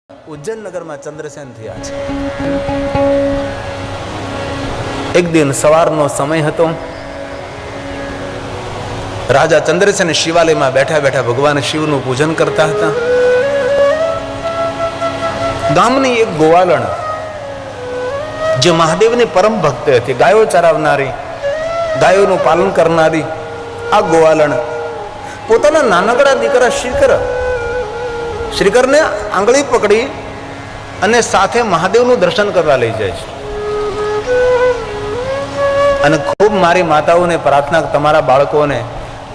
ઉજ્જૈન નગરમાં ચંદ્રસેન થયા છે. એક દિન સવારનો સમય હતો. રાજા ચંદ્રસેન શિવાલયમાં બેઠા બેઠા ભગવાન શિવનું પૂજન કરતા હતા. ગામની એક ગોવાલણ જે મહાદેવની પરમ ભક્ત હતી, ગાયો ચરાવનારી, ગાયોનું પાલન કરનારી આ ગોવાલણ પોતાના નાનકડા દીકરા શ્રીકરને આંગળી પકડી અને સાથે મહાદેવનું દર્શન કરવા લઈ જાય છે. અને ખૂબ મારી માતાઓને પ્રાર્થના, તમારા બાળકોને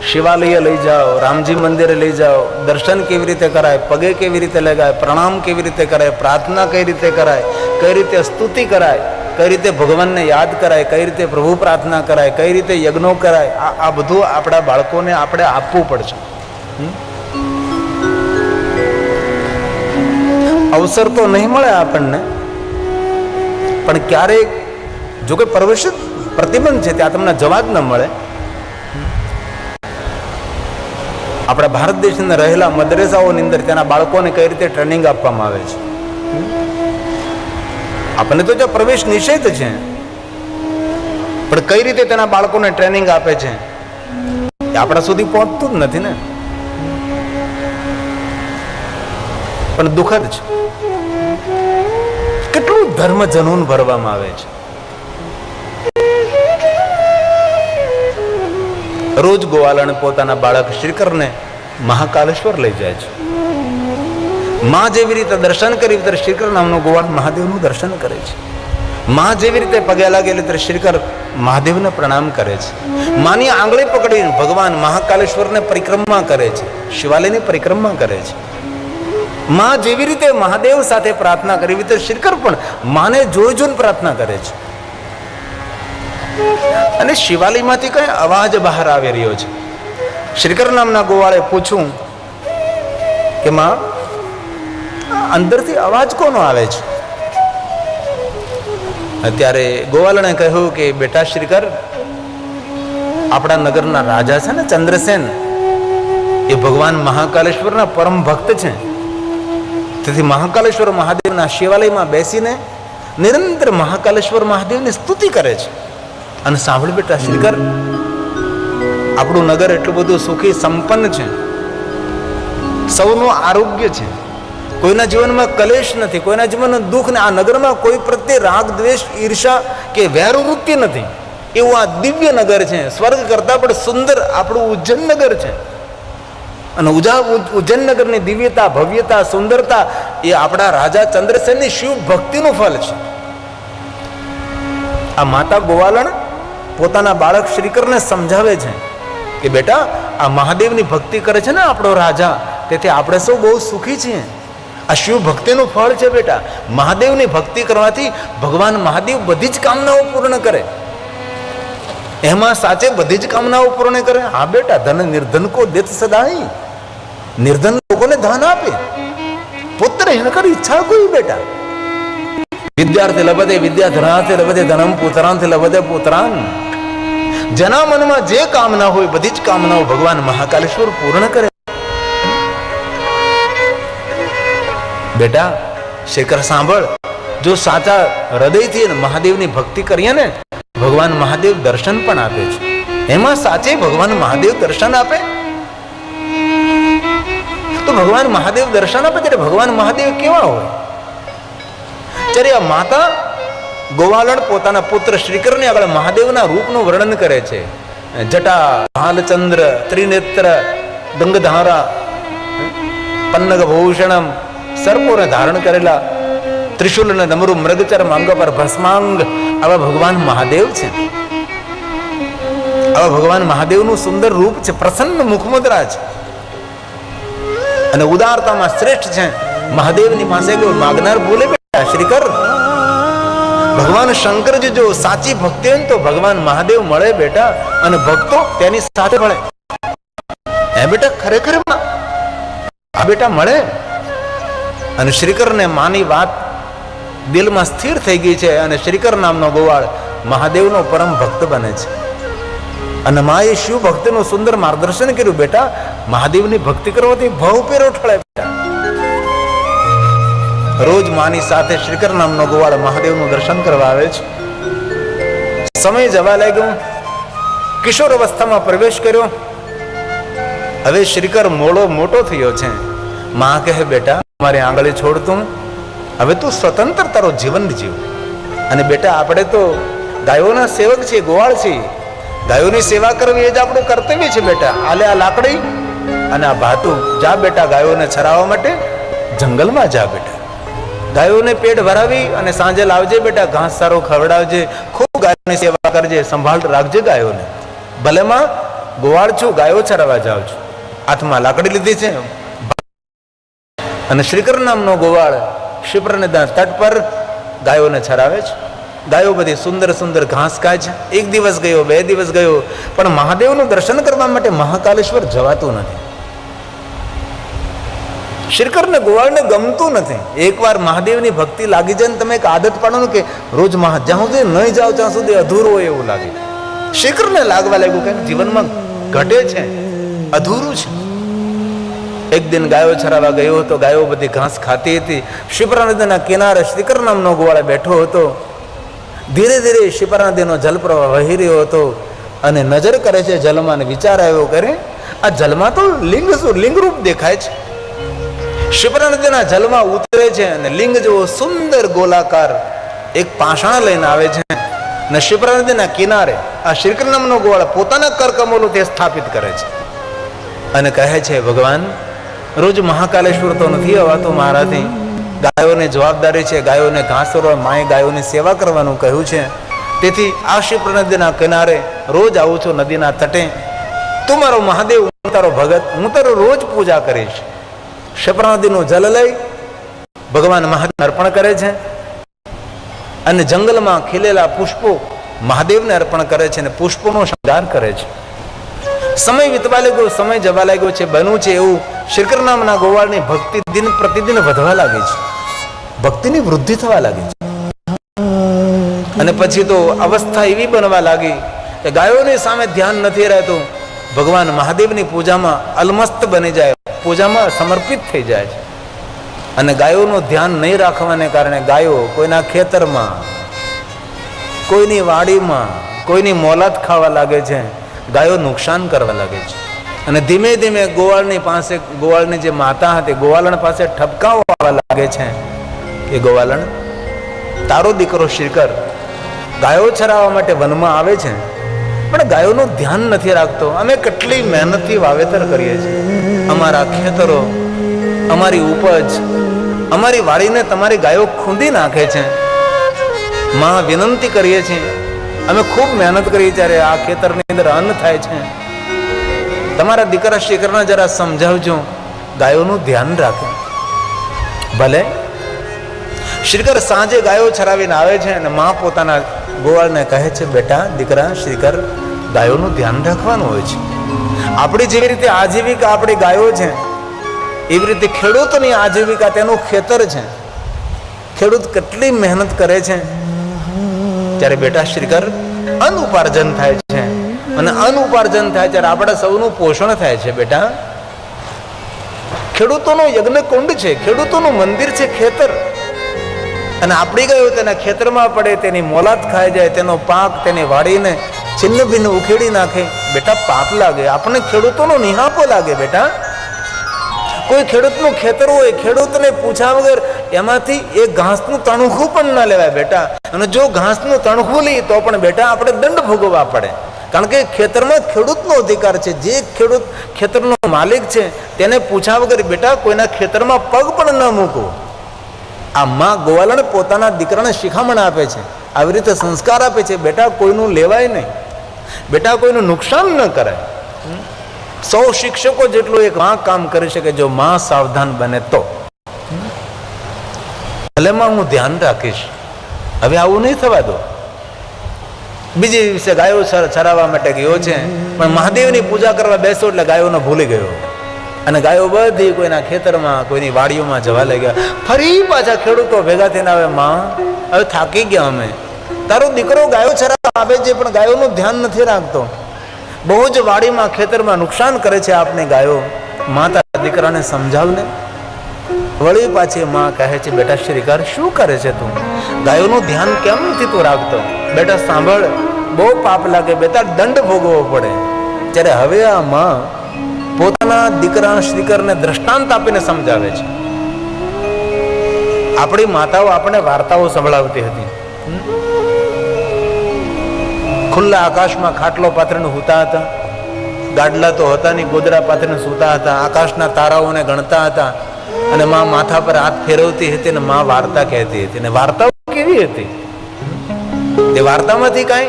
શિવાલય લઈ જાઓ, રામજી મંદિરે લઈ જાઓ, દર્શન કેવી રીતે કરાય, પગે કેવી રીતે લગાય, પ્રણામ કેવી રીતે કરાય, પ્રાર્થના કઈ રીતે કરાય, કઈ રીતે સ્તુતિ કરાય, કઈ રીતે ભગવાનને યાદ કરાય, કઈ રીતે પ્રભુ પ્રાર્થના કરાય, કઈ રીતે યજ્ઞો કરાય, આ બધું આપણા બાળકોને આપણે આપવું પડશે. અવસર તો નહીં મળે આપણને, પણ ક્યારેક જો કે પ્રતિબંધ છે ત્યાં તમને જવાબ ન મળે. આપણા ભારત દેશની રહેલા મદ્રેસાઓની અંદર તેના બાળકોને કઈ રીતે ટ્રેનિંગ આપવામાં આવે છે. આપણને તો જો પ્રવેશ નિષેધ છે, પણ કઈ રીતે તેના બાળકોને ટ્રેનિંગ આપે છે એ આપણા સુધી પહોંચતું જ નથી ને. પણ દુઃખદ છે કેટલું ધર્મ જનૂન ભરવામાં આવે છે. રોજ ગોવાલણ પોતાના બાળક શ્રીકરને મહાકાલેશ્વર લઈ જાય છે. માં જેવી રીતે દર્શન કરી ત્યારે શ્રીકર નામનો ગોવાળ મહાદેવનું દર્શન કરે છે. માં જેવી રીતે પગે લાગેલી ત્યારે શ્રીકર મહાદેવને પ્રણામ કરે છે. માની આંગળી પકડીને ભગવાન મહાકાલેશ્વરને પરિક્રમા કરે છે, શિવાલયની પરિક્રમા કરે છે. માં જેવી રીતે મહાદેવ સાથે પ્રાર્થના કરી તો શ્રીકર પણ માને જોઈ જોઈને પ્રાર્થના કરે છે. અને શિવાલયમાંથી કઈ અવાજ બહાર આવી રહ્યો છે. શ્રીકર નામના ગોવાળે પૂછ્યું કે માં, અંદરથી અવાજ કોનો આવે છે? અત્યારે ગોવાલણે કહ્યું કે બેટા શ્રીકર, આપણા નગરના રાજા છે ને ચંદ્રસેન, એ ભગવાન મહાકાલેશ્વરના પરમ ભક્ત છે. તેથી મહાકાલેશ્વર મહાદેવના શિવાલયમાં બેસીને નિરંતર મહાકાલેશ્વર મહાદેવની સ્તુતિ કરે છે. અને સાંભળ બેટા શ્રીકર, આપણું નગર એટલું બધું સુખી સંપન્ન છે, સૌનું આરોગ્ય છે, કોઈના જીવનમાં કલેશ નથી, કોઈના જીવનમાં દુઃખ નહીં, આ નગરમાં કોઈ પ્રત્યે રાગ દ્વેષ ઈર્ષા કે વેરવૃત્તિ નથી. એવું આ દિવ્ય નગર છે, સ્વર્ગ કરતા પણ સુંદર આપણું ઉજ્જૈન નગર છે. અને ઉજ્જૈન નગરની દિવ્યતા, ભવ્યતા, સુંદરતા એ આપણા રાજા ચંદ્રસેનની શિવ ભક્તિનું ફળ છે. આ માતા ગોવાલણ પોતાના બાળક શ્રીકરને સમજાવે છે કે બેટા, આ મહાદેવની ભક્તિ કરે છે ને આપણો રાજા, તેથી આપણે સૌ બહુ સુખી છીએ. આ શિવ ભક્તિનું ફળ છે બેટા. મહાદેવની ભક્તિ કરવાથી ભગવાન મહાદેવ બધી જ કામનાઓ પૂર્ણ કરે. એમાં સાચે બધી જ કામનાઓ પૂર્ણ કરે. હા બેટા, ધન નિર્ધન કો દેત સદાઈ, નિર્ધન લોકોને ધન આપે. પુત્ર હિનકર ઈચ્છા કોઈ બેટા. વિદ્યાર્થી લભતે વિદ્યાધનાર્થી લભતે ધનમ, પુત્રાંથી લભતે પુત્રાન. જેના મનમાં જે કામના હોય બધી જ કામનાઓ ભગવાન મહાકાલેશ્વર પૂર્ણ કરે. બેટા શ્રીકર સાંભળ, જો સાચા હૃદયથી મહાદેવની ભક્તિ કરીએ ને, ભગવાન મહાદેવ દર્શન પણ આપે છે. એમાં સાચે ભગવાન મહાદેવ દર્શન આપે તો ભગવાન મહાદેવ દર્શન આપે ત્યારે ભગવાન મહાદેવ કેવા હોય? ત્યારે આ માતા ગોવાલણ પોતાના પુત્ર શ્રીકરની આગળ મહાદેવના રૂપનું વર્ણન કરે છે. જટા, ભાલચંદ્ર, ત્રિનેત્ર, ગંગધારા, પન્નગ ભૂષણમ, સર્પોને ધારણ કરેલા, ત્રિશુલ અને ડમરુ, મૃગચર્મ, અંગ પર ભસ્માંગ, આવા ભગવાન મહાદેવ છે. આવા ભગવાન મહાદેવનું સુંદર રૂપ છે, પ્રસન્ન મુખમુદ્રા છે અને ઉદારતામાં શ્રેષ્ઠ છે. મહાદેવની પાસે કોઈ માગનાર બોલે બેટા શ્રીકર, ભગવાન શંકરજી જો સાચી ભક્તિ હોય તો ભગવાન મહાદેવ મળે બેટા, અને ભક્તો તેની સાથે મળે. હે બેટા, ખરેખર આ બેટા મળે. અને શ્રીકરને માની વાત દિલમાં સ્થિર થઈ ગઈ છે અને શ્રીકર નામનો ગોવાળ મહાદેવનો પરમ ભક્ત બને છે. અને માએ શિવ ભક્તિનું સુંદર માર્ગદર્શન કર્યું. બેટા, મહાદેવની ભક્તિ કરવાથી ભવ પેરો ઠળે બેટા. રોજ માની સાથે શ્રીકર નામનો ગોવાળ મહાદેવનું દર્શન કરવા આવે છે. સમય જવા લાગ્યો, કિશોર અવસ્થામાં પ્રવેશ કર્યો. હવે શ્રીકર મોટો થયો છે. માં કહે, બેટા મારી આંગળી છોડતું, હવે તું સ્વતંત્ર તારો જીવન જીવ. અને બેટા આપણે તો ગાયોના સેવક છીએ, ગોવાળ છીએ. ગાયોની સેવા કરવી એ જ આપણું કર્તવ્ય છે. બેટા આલે આ લાકડી અને આ ભાતું, જા બેટા ગાયોને ચરાવવા માટે જંગલમાં જા. બેટા ગાયોને પેટ ભરાવી અને સાંજે લાવજે. બેટા ઘાસ સારો ખવડાવજે, ખૂબ ગાયોની સેવા કરજે, સંભાળ રાખજે ગાયોને. ભલે માં ગોવાળ છું, ગાયો ચરાવવા જાઉં છું. હાથમાં લાકડી લીધી છે અને શ્રીકર નામનો ગોવાળ ક્ષિપ્ર નદીના તટ પર ગાયોને ચરાવે છે. ગાયો બધી સુંદર સુંદર ઘાસ ખાય છે. એક દિવસ ગયો, 2 દિવસ ગયો, પણ મહાદેવનું દર્શન કરવા માટે મહાકાલેશ્વર જવાતું નથી. શ્રીકરને ગોવાળને ગમતું નથી. એકવાર મહાદેવની ભક્તિ લાગી જાય ને તમે એક આદત પાડો કે રોજ જ્યાં સુધી નહીં જાઓ ત્યાં સુધી અધૂરું હોય એવું લાગે. શ્રીકરને લાગવા લાગ્યું કે જીવનમાં ઘટે છે, અધૂરું છે. એક દિન ગાયો ચરાવવા ગયો હતો. ગાયો બધી ઘાસ ખાતી હતી. શિપ્રા નદીના કિનારે શ્રીકર નામનો ગોવાળ બેઠો હતો. ધીરે ધીરે શિપ્રા નદીનો જલપ્રવાહ વહી રહ્યો હતો અને નજર કરે છે જલમાં અને વિચાર આવ્યો કરે, આ જલમાં તો લિંગ રૂપ દેખાય છે. શિપ્રા નદીના જલમાં ઉતરે છે અને લિંગ જેવો સુંદર ગોલાકાર એક પાષાણ લઈને આવે છે અને શિપ્રા નદીના કિનારે આ શ્રીકર નામનો ગોવાળ પોતાના કરકમલો તે સ્થાપિત કરે છે અને કહે છે, ભગવાન રોજ મહાકાલેશ્વર તો નથી અવાતું મારાથી. ગાયોને જવાબદારી છે, ગાયોને ઘાસ ચરવા, માએ ગાયોની સેવા કરવાનું કહ્યું છે. તેથી આ શિપ્રા નદીના કિનારે રોજ આવું છું, નદીના તટે. તું મારો મહાદેવ, હું તારો ભગત, હું તારો રોજ પૂજા કરીશ. શિપ્રા નદીનું જલ લઈ ભગવાન મહાદેવ અર્પણ કરે છે અને જંગલમાં ખીલેલા પુષ્પો મહાદેવને અર્પણ કરે છે અને પુષ્પોનો શણગાર કરે છે. સમય વીતવા લાગ્યો, સમય જવા લાગ્યો છે. બન્યું છે એવું, શ્રીકર નામના ગોવાળની ભક્તિ દિન પ્રતિદિન વધવા લાગે છે, ભક્તિની વૃદ્ધિ થવા લાગી છે. અને પછી તો અવસ્થા એવી બનવા લાગી કે ગાયોની સામે ધ્યાન નથી રહેતું. ભગવાન મહાદેવની પૂજામાં અલમસ્ત બની જાય, પૂજામાં સમર્પિત થઈ જાય છે. અને ગાયોનું ધ્યાન નહીં રાખવાને કારણે ગાયો કોઈના ખેતરમાં, કોઈની વાડીમાં, કોઈની મોલાત ખાવા લાગે છે. ગાયો નુકસાન કરવા લાગે છે અને ધીમે ધીમે ગોવાળની પાસે, ગોવાળની જે માતા હતી, ગોવાળણ પાસે ઠપકાઓ આવવા લાગે છે કે ગોવાળણ, તારો દીકરો શ્રીકર ગાયો ચરાવવા માટે વનમાં આવે છે પણ ગાયોનું ધ્યાન નથી રાખતો. અમે કેટલી મહેનતથી વાવેતર કરીએ છીએ, અમારા ખેતરો, અમારી ઉપજ, અમારી વાડીને તમારી ગાયો ખૂંદી નાખે છે. માં વિનંતી કરીએ છીએ, અમે ખૂબ મહેનત કરીએ ત્યારે આ ખેતરની અંદર અન્ન થાય છે. તમારા દીકરા શ્રીકરને જરા સમજાવજો, ગાયોનું ધ્યાન રાખે. ભલે. શ્રીકર સાંજે ગાયો ચરાવીને આવે છે અને માં પોતાના ગોવાળને કહે છે, બેટા દીકરા શ્રીકર, ગાયોનું ધ્યાન રાખવાનું હોય છે. આપણી જેવી રીતે આજીવિકા આપણી ગાયો છે, એવી રીતે ખેડૂતોની આજીવિકા તેનું ખેતર છે. ખેડૂત કેટલી મહેનત કરે છે ત્યારે બેટા શ્રીકર અન્ન ઉપાર્જન થાય છે અને અન્ન ઉપાર્જન થાય ત્યારે આપણા સૌનું પોષણ થાય છે. બેટા ખેડૂતોનો યજ્ઞ કુંડ છે, ખેડૂતોનું મંદિર છે ખેતર. અને આપણી ગયો તેના ખેતરમાં પડે, તેની મોલાત ખાઈ જાય, તેનો પાક તેની વાડીને છિન્ન ભિન્ન ઉખેડી નાખે. બેટા પાપ લાગે, આપણને ખેડૂતોનો નિહાપો લાગે. બેટા કોઈ ખેડૂતનું ખેતર હોય, ખેડૂતને પૂછ્યા વગર એમાંથી એક ઘાસનું તણખું પણ ના લેવાય. બેટા અને જો ઘાસનું તણખું લઈએ તો પણ બેટા આપણે દંડ ભોગવવા પડે, કારણ કે ખેતરમાં ખેડૂતનો અધિકાર છે. જે ખેડૂત ખેતરનો માલિક છે તેને પૂછ્યા વગર બેટા કોઈના ખેતરમાં પગ પણ ન મૂકો. આ માં ગોવાળણ પોતાના દીકરાને શિખામણ આપે છે, આવી રીતે સંસ્કાર આપે છે. બેટા કોઈનું લેવાય નહીં, બેટા કોઈનું નુકસાન ન કરાય. 100 શિક્ષકો જેટલું એક માં કામ કરી શકે જો માં સાવધાન બને તો. ભલે માં હું ધ્યાન રાખીશ, હવે આવું નહીં થવા દો. બીજે દિવસે ગાયો ચરાવવા માટે ગયો છે પણ મહાદેવની પૂજા કરવા બેસો એટલે ગાયોને ભૂલી ગયો અને ગાયો બધી કોઈના ખેતરમાં, કોઈની વાડીઓમાં જવા લાગ્યા. ફરી પાછા ખેડૂતો ભેગા થઈને આવે, માં હવે થાકી ગયા અમે, તારો દીકરો ગાયો ચરાવવા આવે છે પણ ગાયોનું ધ્યાન નથી રાખતો, બહુ જ વાડીમાં ખેતરમાં નુકસાન કરે છે આપની ગાયો. માતા દીકરાને સમજાવને. વળી પાછી માં કહે છે, બેટા શ્રીકર શું કરે છે તું? ગાયોનું ધ્યાન કેમ નથી તું રાખતો? બેટા સાંભળ, બહુ પાપ લાગે બેટા, દંડ ભોગવવો પડે. ત્યારે હવે આ માં પોતાના દીકરા શ્રીકરને દ્રષ્ટાંત આપીને સમજાવે છે. આપણી માતાઓ આપણે વાર્તાઓ સંભળાવતી હતી. ખુલ્લા આકાશમાં ખાટલો પાથરીને સૂતા હતા, ગાડલા તો હતા નહીં, ગોદડા પાથરીને સૂતા હતા, આકાશના તારાઓને ગણતા હતા, અને માં માથા પર હાથ ફેરવતી હતી અને માં વાર્તા કહેતી હતી. અને વાર્તાઓ કેવી હતી? એ વાર્તામાંથી કઈ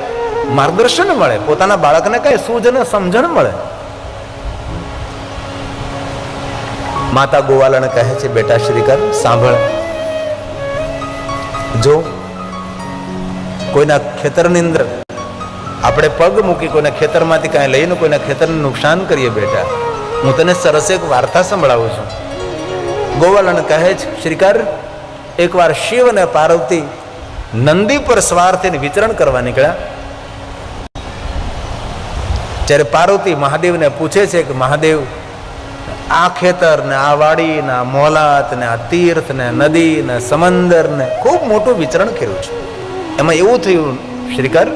માર્ગદર્શન મળે, પોતાના બાળકને કઈ સૂઝ અને સમજણ મળે. માતા ગોવાલાને કહે છે, બેટા શ્રીકર સાંભળ, જો કોઈના ખેતરની અંદર આપણે પગ મૂકી કોઈના ખેતરમાંથી કાંઈ લઈને કોઈના ખેતરને નુકસાન કરીએ બેટા, હું તને સરસ એક વાર્તા સંભળાવું છું. ગોવાલાને કહે છે, શ્રીકર એકવાર શિવ અને પાર્વતી નંદી પર સવાર થઈને વિચરણ કરવા નીકળ્યા. જ્યારે પાર્વતી મહાદેવને પૂછે છે કે મહાદેવ, આ ખેતર ને આ વાડી ને આ મોલાત ને આ તીર્થ ને નદી ને સમંદર ને ખૂબ મોટું વિચરણ કર્યું છે. એમાં એવું થયું શ્રીકર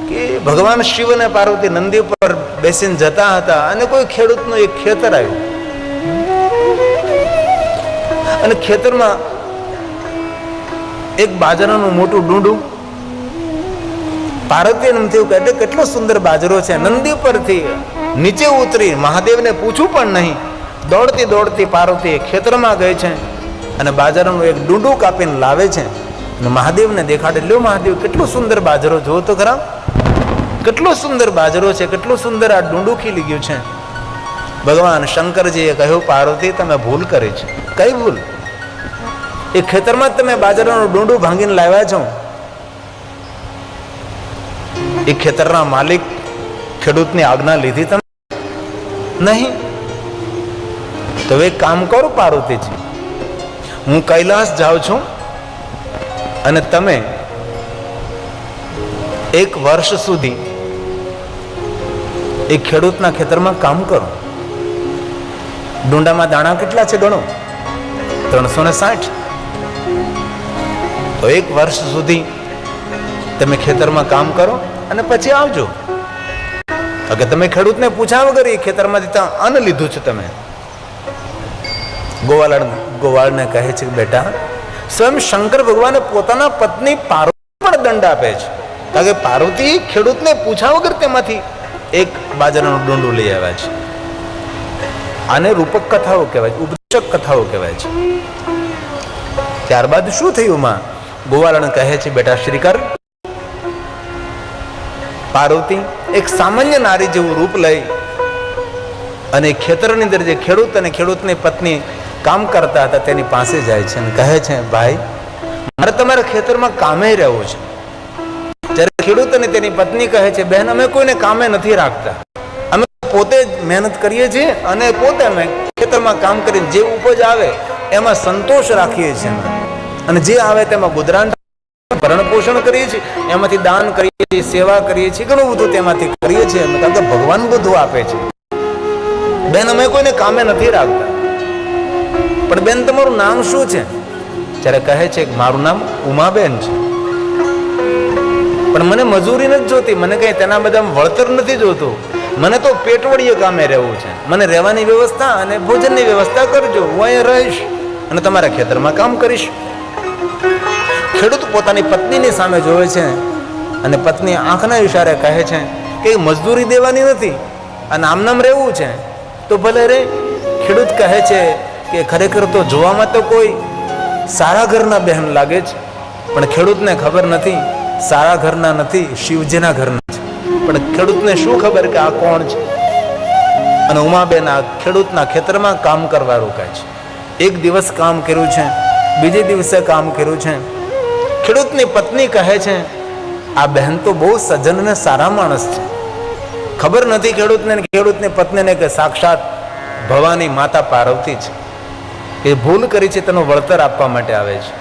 કે ભગવાન શિવ અને પાર્વતી નંદી પર બેસીને જતા હતા અને કોઈ ખેડૂતનું એક ખેતર આવ્યું અને ખેતરમાં એક બાજરાનું મોટું ડુંડું. પાર્વતી એમ થયું કે કેટલો સુંદર બાજરો છે. નંદી પરથી નીચે ઉતરી મહાદેવને પૂછવું પણ નહીં, દોડતી દોડતી પાર્વતી ખેતરમાં ગઈ છે અને બાજરાનું એક ડુંડું કાપીને લાવે છે અને મહાદેવને દેખાડે. લ્યો મહાદેવ, કેટલો સુંદર બાજરો, જુઓ તો ખરા, કેટલો સુંદર બાજરો છે, કેટલું સુંદર આ ડુંડું ખીલી ગયું છે. ભગવાન શંકરજીએ કહ્યું, પાર્વતી તમે ભૂલ કરી છે. કઈ ભૂલ? એ ખેતરમાં તમે બાજરાનું ડુંડું ભાંગીને લાવ્યા છો. એ ખેતરના માલિક ખેડૂતની આજ્ઞા લીધી તમે નહીં? તો એક કામ કરો પાર્વતીજી, હું કૈલાસ જાઉં છું અને તમે એક વર્ષ સુધી એ ખેડૂતના ખેતરમાં કામ કરો. ડુંડામાં દાણા કેટલા છે ગણો, 360. તો એક વર્ષ સુધી તમે ખેતરમાં કામ કરો અને પછી આવજો. કે તમે ખેડૂતને પૂછ્યા વગર એ ખેતરમાંથી ત્યાં અન્ન લીધું છે તમે. ગોવાળને કહે છે કે બેટા, સ્વયં શંકર ભગવાને પોતાના પત્ની પાર્વતી પણ દંડ આપે છે, કારણ કે પાર્વતી ખેડૂતને પૂછ્યા વગર તેમાંથી એક બાજરાનું ડુંડું લઈ આવ્યા છે. આને રૂપક કથાઓ કહેવાય, ઉપદેશક કથાઓ કહેવાય છે. ત્યારબાદ શું થયું? માં ગોવાળને કહે છે, બેટા શ્રીકર, પાર્વતી એક સામાન્ય નારી જેવું રૂપ લઈ અને ખેતરની અંદર જે ખેડૂત અને ખેડૂતની પત્ની કામ કરતા હતા તેની પાસે જાય છે અને કહે છે, ભાઈ મારે તમારા ખેતરમાં કામે રહેવું છે. ત્યારે ખેડૂત અને તેની પત્ની કહે છે, બહેન અમે કોઈને કામે નથી રાખતા, અમે પોતે જ મહેનત કરીએ છીએ અને પોતે અમે ખેતરમાં કામ કરીને જે ઉપજ આવે એમાં સંતોષ રાખીએ છીએ અને જે આવે તેમાં ગુજરાન ભરણ પોષણ કરીએ છીએ, એમાંથી દાન કરીએ છીએ, સેવા કરીએ છીએ, ઘણું બધું તેમાંથી કરીએ છીએ, કારણ કે ભગવાન બધું આપે છે. બેન અમે કોઈને કામે નથી રાખતા. પણ બેન તમારું નામ શું છે? ત્યારે કહે છે કે મારું નામ ઉમાબેન છે, પણ મને મજૂરી નથી જોતી, મને કઈ તેના બધા વળતર નથી જોતું, મને તો પેટવડીએ કામે રહેવું છે. મને રહેવાની વ્યવસ્થા અને ભોજનની વ્યવસ્થા કરજો, હું અહીંયા રહીશ અને તમારા ખેતરમાં કામ કરીશ. ખેડૂત પોતાની પત્નીની સામે જોવે છે અને પત્ની આંખના ઈશારે કહે છે કે મજદૂરી દેવાની નથી અને આમનામ રહેવું છે તો ભલે રે. ખેડૂત કહે છે કે ખરેખર તો જોવામાં તો કોઈ સારા ઘરના બહેન લાગે છે, પણ ખેડૂતને ખબર નથી સારા ઘરના નથી, શિવજીના ઘરના છે. પણ ખેડૂતને શું ખબર કે આ કોણ છે? અને ઉમાબેન આ ખેડૂતના ખેતરમાં કામ કરવા રોકાય છે. એક દિવસ કામ કર્યું છે, બીજે દિવસે કામ કર્યું છે. ખેડૂતની પત્ની કહે છે, આ બહેન તો બહુ સજ્જન અને સારા માણસ છે. ખબર નથી ખેડૂતને ખેડૂતની પત્નીને કે સાક્ષાત ભવાની માતા પાર્વતી છે, એ ભૂલ કરી છે તેનું વળતર આપવા માટે આવે છે.